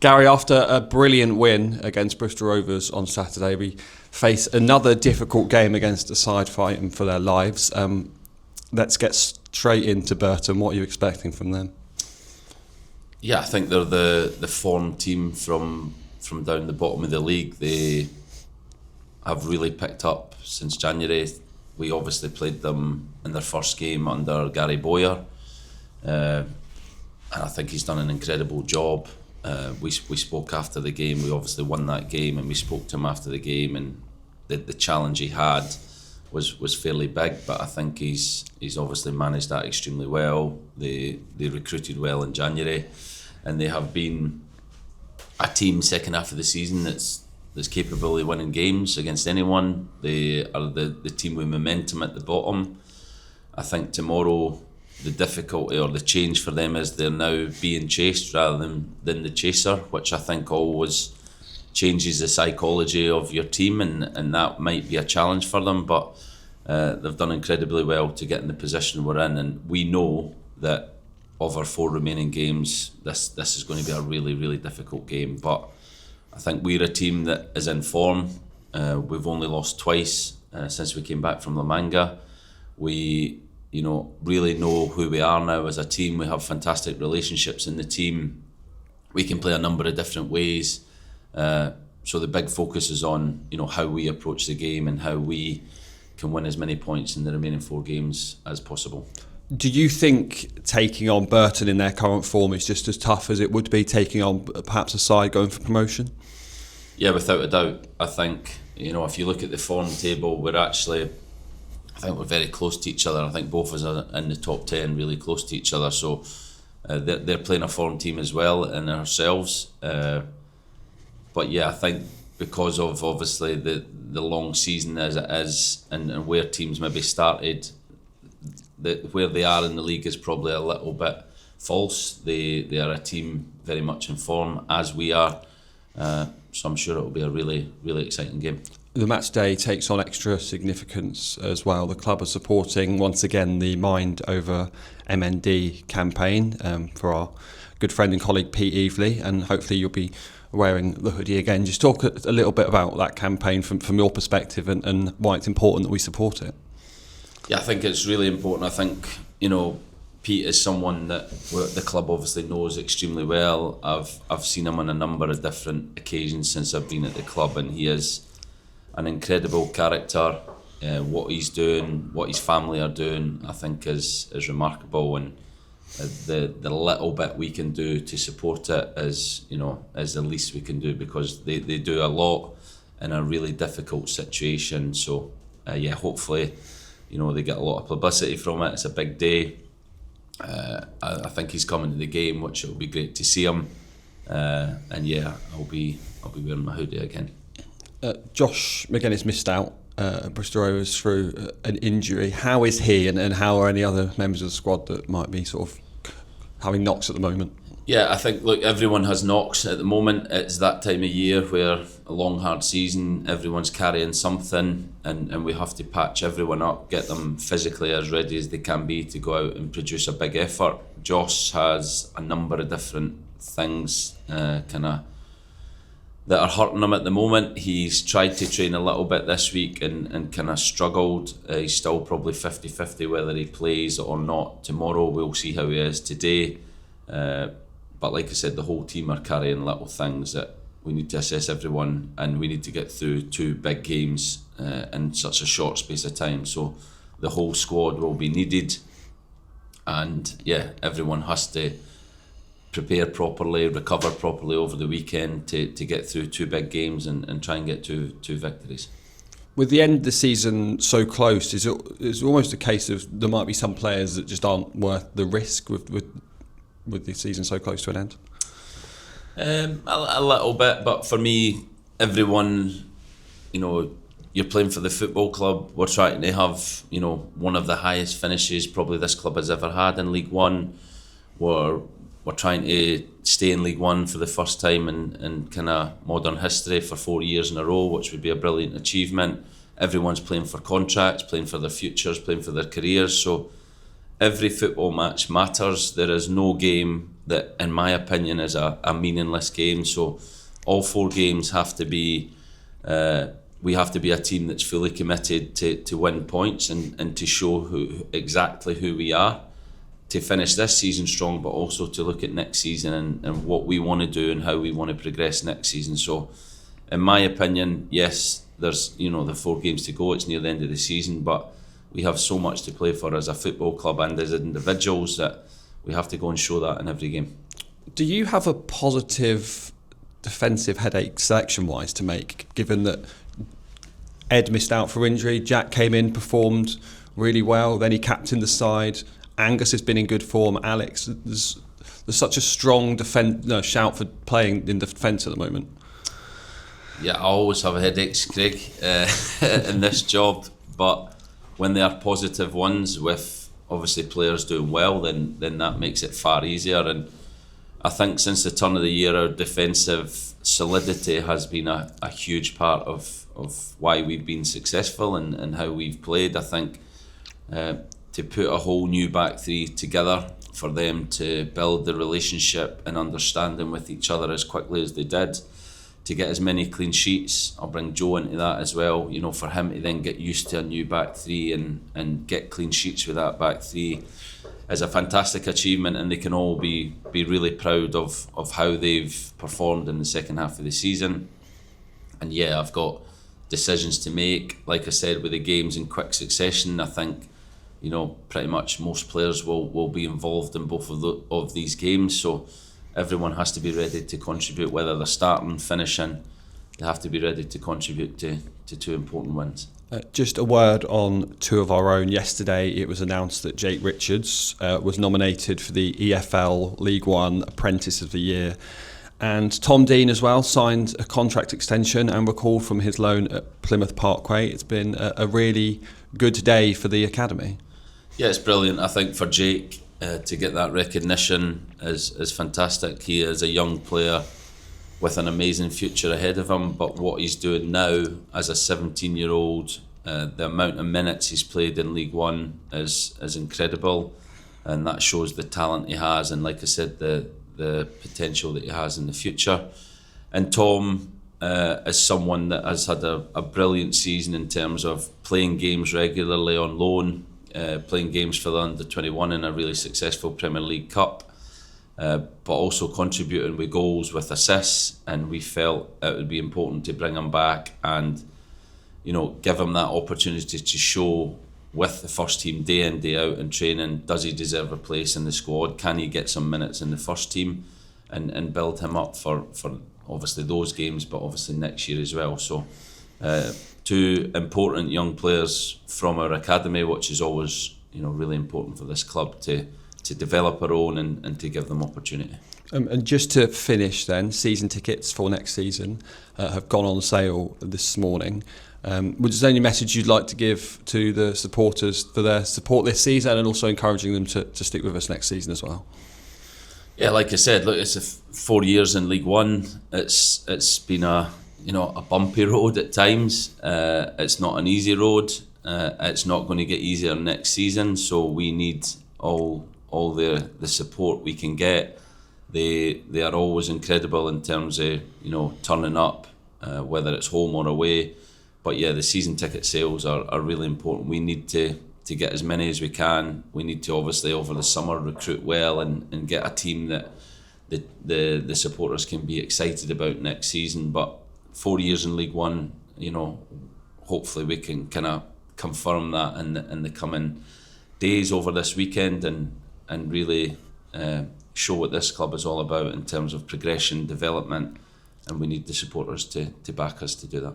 Gary, after a brilliant win against Bristol Rovers on Saturday, we face another difficult game against a side fighting for their lives. Let's get straight into Burton. What are you expecting from them? Yeah, I think they're the form team from down the bottom of the league. They have really picked up since January. We obviously played them in their first game under Gary Bowyer. And I think he's done an incredible job. We spoke after the game. We obviously won that game, and we spoke to him after the game, and the challenge he had was fairly big, but I think he's obviously managed that extremely well. They recruited well in January, and they have been a team second half of the season that's capable of winning games against anyone. They are the team with momentum at the bottom. I think tomorrow the difficulty or the change for them is they're now being chased rather than the chaser, which I think always changes the psychology of your team, and that might be a challenge for them, but they've done incredibly well to get in the position we're in, and we know that of our 4 remaining games, this is going to be a really, really difficult game. But I think we're a team that is in form. We've only lost twice since we came back from La Manga. We really know who we are now as a team. We have fantastic relationships in the team. We can play a number of different ways. So the big focus is on how we approach the game and how we can win as many points in the remaining 4 games as possible. Do you think taking on Burton in their current form is just as tough as it would be taking on perhaps a side going for promotion? Yeah, without a doubt. I think if you look at the form table, I think we're very close to each other. I think both of us are in the top 10, really close to each other. So they're playing a form team as well, and ourselves. But yeah, I think because of obviously the long season as it is, and where teams maybe started, where they are in the league is probably a little bit false. They are a team very much in form, as we are. So I'm sure it will be a really, really exciting game. The match day takes on extra significance as well. The club are supporting once again the Mind Over MND campaign for our good friend and colleague Pete Evely, and hopefully you'll be wearing the hoodie again. Just talk a little bit about that campaign from your perspective and why it's important that we support it. Yeah, I think it's really important. I think Pete is someone that the club obviously knows extremely well. I've seen him on a number of different occasions since I've been at the club, and he is an incredible character. What he's doing, what his family are doing, I think is remarkable, and the little bit we can do to support it is the least we can do, because they do a lot in a really difficult situation. So hopefully they get a lot of publicity from it. It's a big day. I think he's coming to the game, which it'll be great to see him. And yeah, I'll be wearing my hoodie again. Josh McGuinness missed out at Bristol Rovers through an injury. How is he, and how are any other members of the squad that might be sort of having knocks at the moment? Yeah, I think, look, everyone has knocks at the moment. It's that time of year where a long, hard season, everyone's carrying something, and we have to patch everyone up, get them physically as ready as they can be to go out and produce a big effort. Josh has a number of different things that are hurting him at the moment. He's tried to train a little bit this week and kind of struggled. He's still probably 50-50 whether he plays or not tomorrow. We'll see how he is today. But like I said, the whole team are carrying little things that we need to assess everyone, and we need to get through 2 big games in such a short space of time. So the whole squad will be needed, and yeah, everyone has to prepare properly, recover properly over the weekend to get through 2 big games and try and get two victories. With the end of the season so close, is it almost a case of there might be some players that just aren't worth the risk with the season so close to an end? A little bit, but for me, everyone, you're playing for the football club. We're trying to have, one of the highest finishes probably this club has ever had in League One. We're trying to stay in League One for the first time in kind of modern history for 4 years in a row, which would be a brilliant achievement. Everyone's playing for contracts, playing for their futures, playing for their careers. So every football match matters. There is no game that, in my opinion, is a meaningless game. So all 4 games have to be, we have to be a team that's fully committed to win points and to show exactly who we are, to finish this season strong, but also to look at next season and what we want to do and how we want to progress next season. So in my opinion, yes, there's the 4 games to go, it's near the end of the season, but we have so much to play for as a football club and as individuals that we have to go and show that in every game. Do you have a positive defensive headache selection-wise to make, given that Ed missed out for injury, Jack came in, performed really well, then he captained the side, Angus has been in good form, Alex, there's such a strong shout for playing in defence at the moment? Yeah, I always have headaches, Craig, in this job, but when they are positive ones with obviously players doing well, then that makes it far easier. And I think since the turn of the year, our defensive solidity has been a huge part of why we've been successful and how we've played. I think to put a whole new back 3 together, for them to build the relationship and understanding with each other as quickly as they did, to get as many clean sheets. I'll bring Joe into that as well, for him to then get used to a new back 3 and get clean sheets with that back 3 is a fantastic achievement, and they can all be really proud of how they've performed in the second half of the season. And yeah, I've got decisions to make, like I said, with the games in quick succession. I think pretty much most players will be involved in both of these games, so everyone has to be ready to contribute, whether they're starting, finishing. They have to be ready to contribute to 2 important wins. Just a word on 2 of our own. Yesterday it was announced that Jake Richards was nominated for the EFL League One Apprentice of the Year, and Tom Dean as well signed a contract extension and recalled from his loan at Plymouth Parkway. It's been a really good day for the academy. Yeah, it's brilliant. I think for Jake, to get that recognition is fantastic. He is a young player with an amazing future ahead of him, but what he's doing now as a 17-year-old, the amount of minutes he's played in League One is incredible, and that shows the talent he has, and like I said, the potential that he has in the future. And Tom is someone that has had a brilliant season in terms of playing games regularly on loan, playing games for the under-21 in a really successful Premier League Cup, but also contributing with goals, with assists, and we felt it would be important to bring him back and give him that opportunity to show with the first team day in, day out in training, does he deserve a place in the squad, can he get some minutes in the first team, and build him up for obviously those games, but obviously next year as well. So 2 important young players from our academy, which is always really important for this club to develop our own and to give them opportunity. And just to finish then, season tickets for next season have gone on sale this morning. Is there any message you'd like to give to the supporters for their support this season, and also encouraging them to stick with us next season as well? Yeah, like I said, look, it's 4 years in League One. It's been a bumpy road at times. It's not an easy road. It's not going to get easier next season. So we need all the support we can get. They are always incredible in terms of turning up, whether it's home or away. But yeah, the season ticket sales are really important. We need to get as many as we can. We need to obviously over the summer recruit well and get a team that the supporters can be excited about next season. But 4 years in League One, hopefully we can kind of confirm that in the coming days over this weekend and really show what this club is all about in terms of progression, development, and we need the supporters to back us to do that.